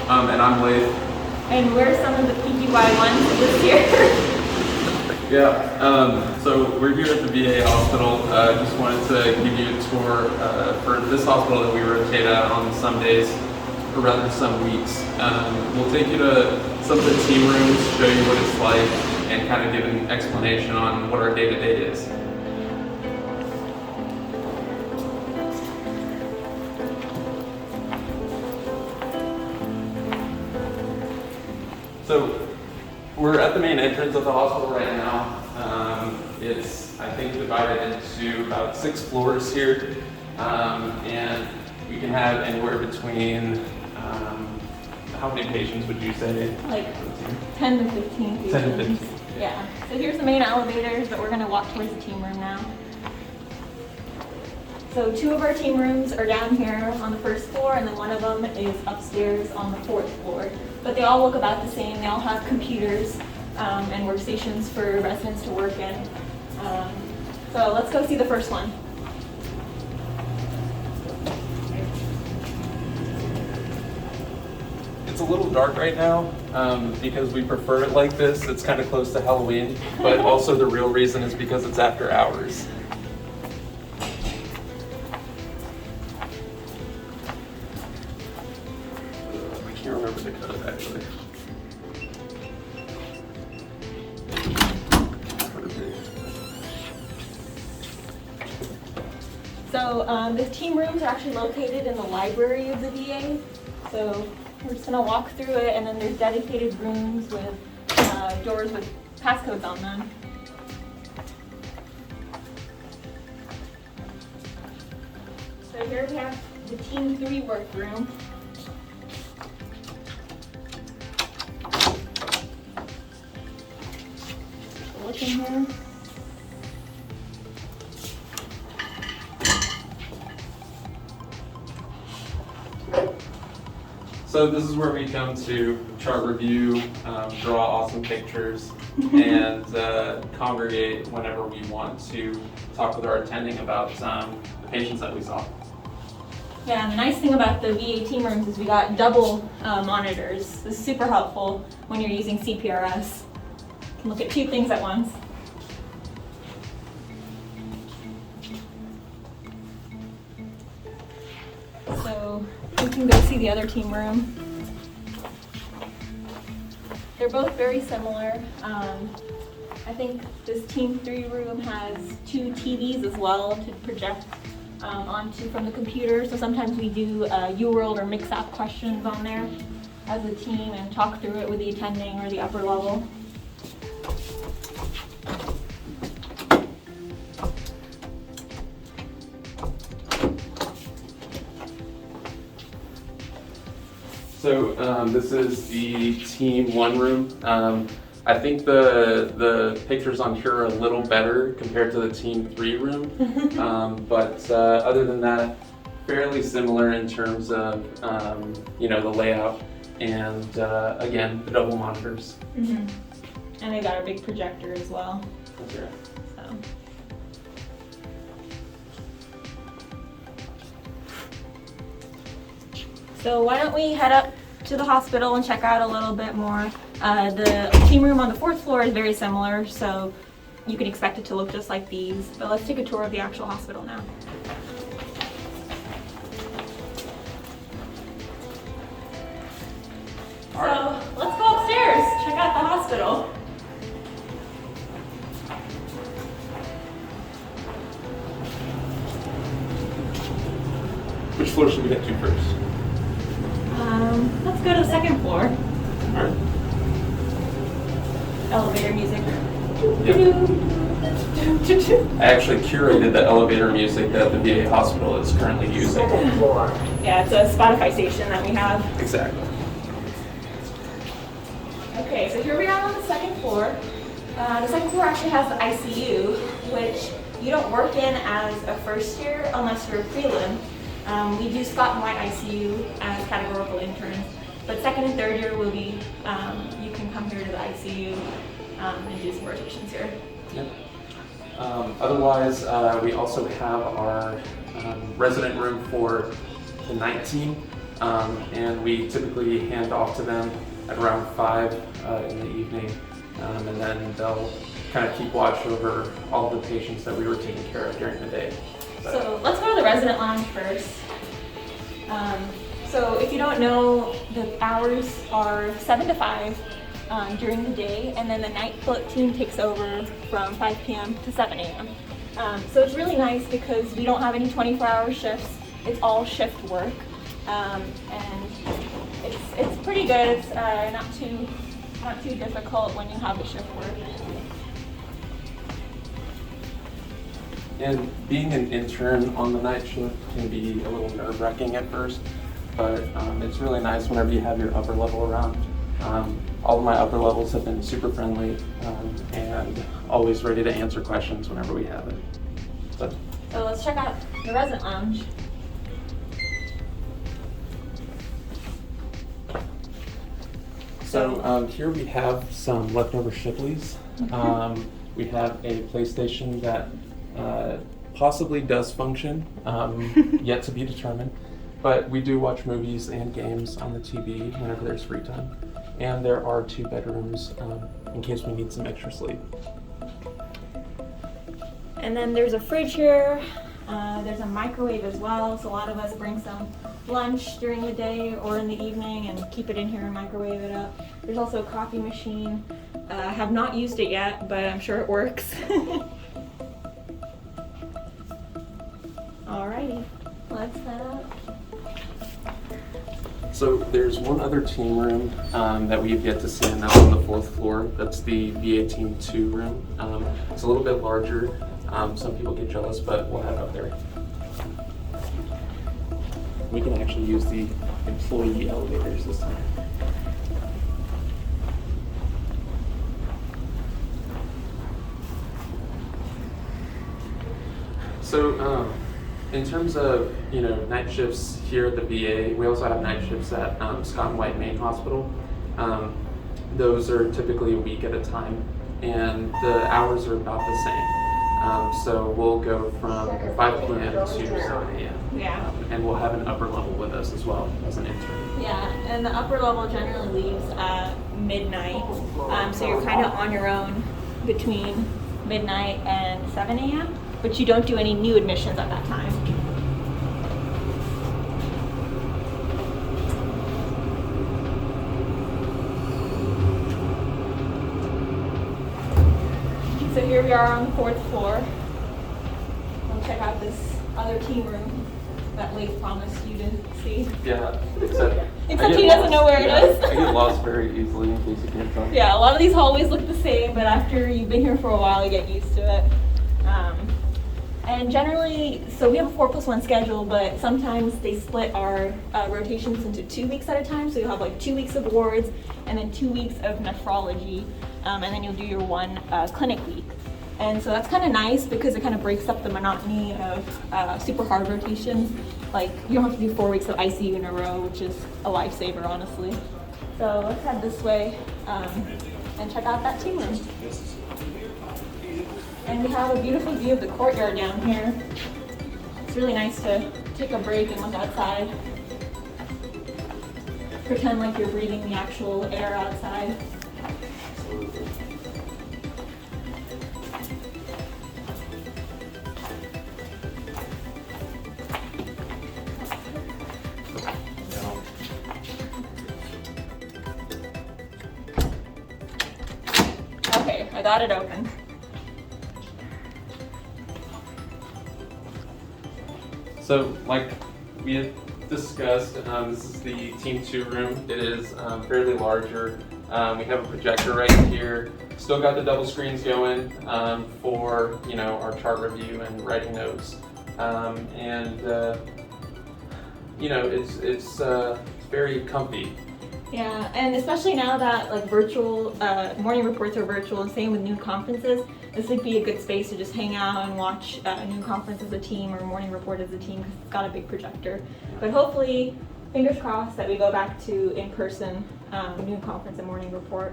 And I'm Laith. And we're some of the PGY ones this year. Yeah, so we're here at the VA hospital. Just wanted to give you a tour for this hospital that we rotate at on some days, or rather some weeks. We'll take you to some of the team rooms, show you what it's like, and kind of give an explanation on what our day-to-day is. So we're at the main entrance of the hospital right now. It's, I think, divided into about 6 floors here, and we can have anywhere between, how many patients would you say? Like 10 to 15 patients. 10 to 15. Yeah. So here's the main elevators, but we're going to walk towards the team room now. So 2 of our team rooms are down here on the 1st floor, and then one of them is upstairs on the 4th floor. But they all look about the same. They all have computers and workstations for residents to work in. So let's go see the first one. It's a little dark right now because we prefer it like this. It's kind of close to Halloween, but also the real reason is because it's after hours. I can't remember the code actually. So the team rooms are actually located in the library of the VA. So we're just going to walk through it, and then there's dedicated rooms with doors with passcodes on them. So here we have the Team 3 workroom. Look in here. So this is where we come to chart review, draw awesome pictures, and congregate whenever we want to talk with our attending about the patients that we saw. Yeah, and the nice thing about the VA team rooms is we got double monitors. This is super helpful when you're using CPRS. You can look at 2 things at once. So we can go see the other team room. They're both very similar. I think this Team 3 room has 2 TVs as well to project onto from the computer. So sometimes we do UWorld or mix-up questions on there as a team and talk through it with the attending or the upper level. So this is the Team 1 room. I think the pictures on here are a little better compared to the Team 3 room, but other than that, fairly similar in terms of the layout and again the double monitors. Mm-hmm. And they got a big projector as well. That's right. So why don't we head up to the hospital and check out a little bit more. The team room on the 4th floor is very similar, so you can expect it to look just like these. But let's take a tour of the actual hospital now. So let's go upstairs, check out the hospital. Which floor should we get to first? Let's go to the 2nd floor. All right. Elevator music. Yep. I actually curated the elevator music that the VA hospital is currently using. Yeah, it's a Spotify station that we have. Exactly. Okay, so here we are on the 2nd floor. The 2nd floor actually has the ICU, which you don't work in as a first year unless you're a prelim. We do Scott and White ICU as categorical interns, but 2nd and 3rd year will be, you can come here to the ICU and do some rotations here. Yep. Otherwise, we also have our resident room for the night team. and we typically hand off to them at around 5 in the evening, and then they'll kind of keep watch over all the patients that we were taking care of during the day. So let's go to the resident lounge first. So if you don't know, the hours are 7 to 5 during the day, and then the night float team takes over from 5 p.m. to 7 a.m. So it's really nice because we don't have any 24-hour shifts. It's all shift work, and it's pretty good. It's not too difficult when you have the shift work. And being an intern on the night shift can be a little nerve-wracking at first, but it's really nice whenever you have your upper level around. All of my upper levels have been super friendly and always ready to answer questions whenever we have it. So let's check out the resident lounge. So here we have some leftover Shipleys. We have a PlayStation that possibly does function, yet to be determined. But we do watch movies and games on the TV whenever there's free time. And there are 2 bedrooms in case we need some extra sleep. And then there's a fridge here. There's a microwave as well, so a lot of us bring some lunch during the day or in the evening and keep it in here and microwave it up. There's also a coffee machine. I have not used it yet, but I'm sure it works. Alrighty, let's head up. So there's one other team room that we've yet to see, and that's on the 4th floor. That's the VA Team 2 room. It's a little bit larger. Some people get jealous, but we'll head up there. We can actually use the employee elevators this time. So in terms of night shifts here at the VA, we also have night shifts at Scott and White Main Hospital. Those are typically a week at a time, and the hours are about the same. So we'll go from 5 p.m. to 7 a.m. Yeah. And we'll have an upper level with us as well as an intern. Yeah, and the upper level generally leaves at midnight. So you're kind of on your own between midnight and 7 a.m., but you don't do any new admissions at that time. So here we are on the 4th floor. We'll check out this other team room that Laith promised you to see. Yeah, except he doesn't know where it is. I get lost very easily in case you can't tell. Yeah, a lot of these hallways look the same, but after you've been here for a while, you get used to it. And generally, so we have a 4+1 schedule, but sometimes they split our rotations into 2 weeks at a time. So you'll have like 2 weeks of wards and then 2 weeks of nephrology, and then you'll do your 1 clinic week. And so that's kind of nice because it kind of breaks up the monotony of super hard rotations. Like you don't have to do 4 weeks of ICU in a row, which is a lifesaver, honestly. So let's head this way and check out that team room. And we have a beautiful view of the courtyard down here. It's really nice to take a break and look outside. Pretend like you're breathing the actual air outside. Okay, I got it open. So, like we had discussed, this is the Team 2 room. It is fairly larger. We have a projector right here. Still got the double screens going for our chart review and writing notes. It's very comfy. Yeah, and especially now that like virtual morning reports are virtual, and same with noon conferences, this would be a good space to just hang out and watch a noon conference as a team or morning report as a team because it's got a big projector. But hopefully, fingers crossed that we go back to in-person noon conference and morning report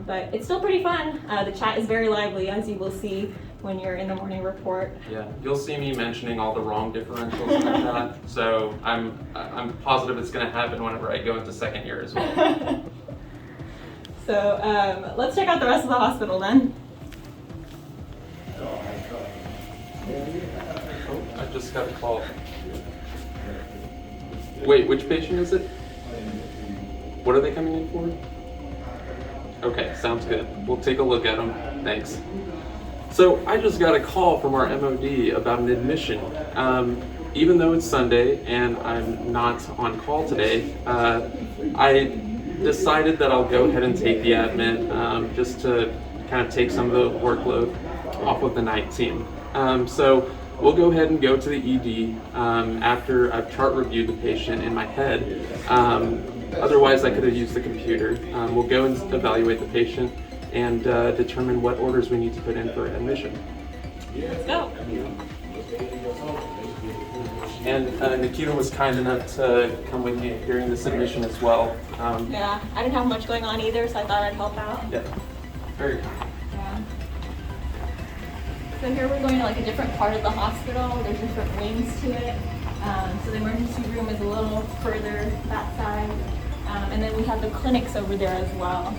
But it's still pretty fun. The chat is very lively, as you will see when you're in the morning report. Yeah, you'll see me mentioning all the wrong differentials in the chat, so I'm positive it's going to happen whenever I go into second year as well. So let's check out the rest of the hospital then. Oh, I just got a call. Wait, which patient is it? What are they coming in for? Okay, sounds good. We'll take a look at them. Thanks. So I just got a call from our MOD about an admission. Even though it's Sunday and I'm not on call today, I decided that I'll go ahead and take the admit just to kind of take some of the workload off with the night team. So we'll go ahead and go to the ED after I've chart reviewed the patient in my head. Otherwise, I could have used the computer. We'll go and evaluate the patient and determine what orders we need to put in for admission. Let's go. And Nikita was kind enough to come with me during this admission as well. Yeah, I didn't have much going on either, so I thought I'd help out. Yeah, very good. Yeah. So here we're going to like a different part of the hospital. There's different wings to it. So the emergency room is a little further that side. And then we have the clinics over there as well.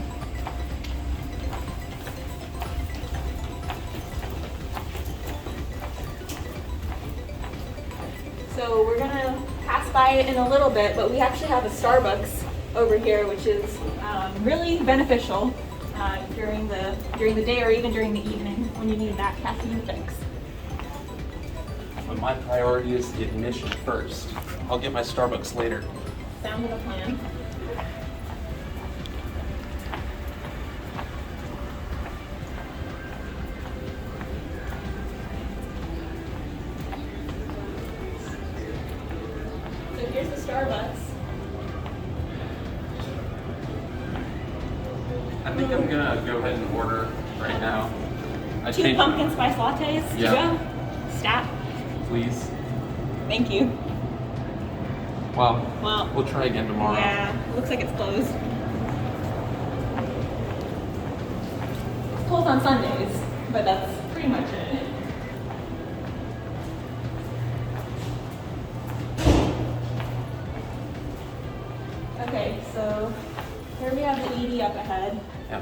So we're gonna pass by it in a little bit, but we actually have a Starbucks over here, which is really beneficial during the day or even during the evening when you need that caffeine fix. But my priority is the admission first. I'll get my Starbucks later. Sounds like a plan. So here's the Starbucks. I think I'm gonna go ahead and order right now. I 2 changed pumpkin my spice lattes. Yeah. To go. Stat. mind. Please. Thank you. Well, we'll try again tomorrow. Yeah, looks like it's closed. It's closed on Sundays, but that's pretty much it. Okay, so here we have the ED up ahead. Yeah.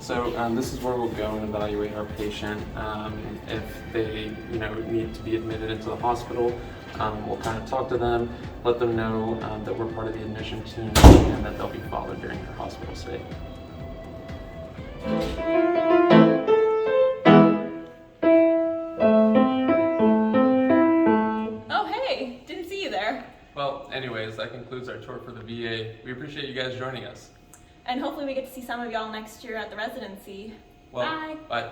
So this is where we'll go and evaluate our patient. If they, need to be admitted into the hospital, we'll kind of talk to them, let them know that we're part of the admission team and that they'll be followed during their hospital stay. Oh, hey, didn't see you there. Well, anyways, that concludes our tour for the VA. We appreciate you guys joining us. And hopefully we get to see some of y'all next year at the residency. Well, Bye. Bye.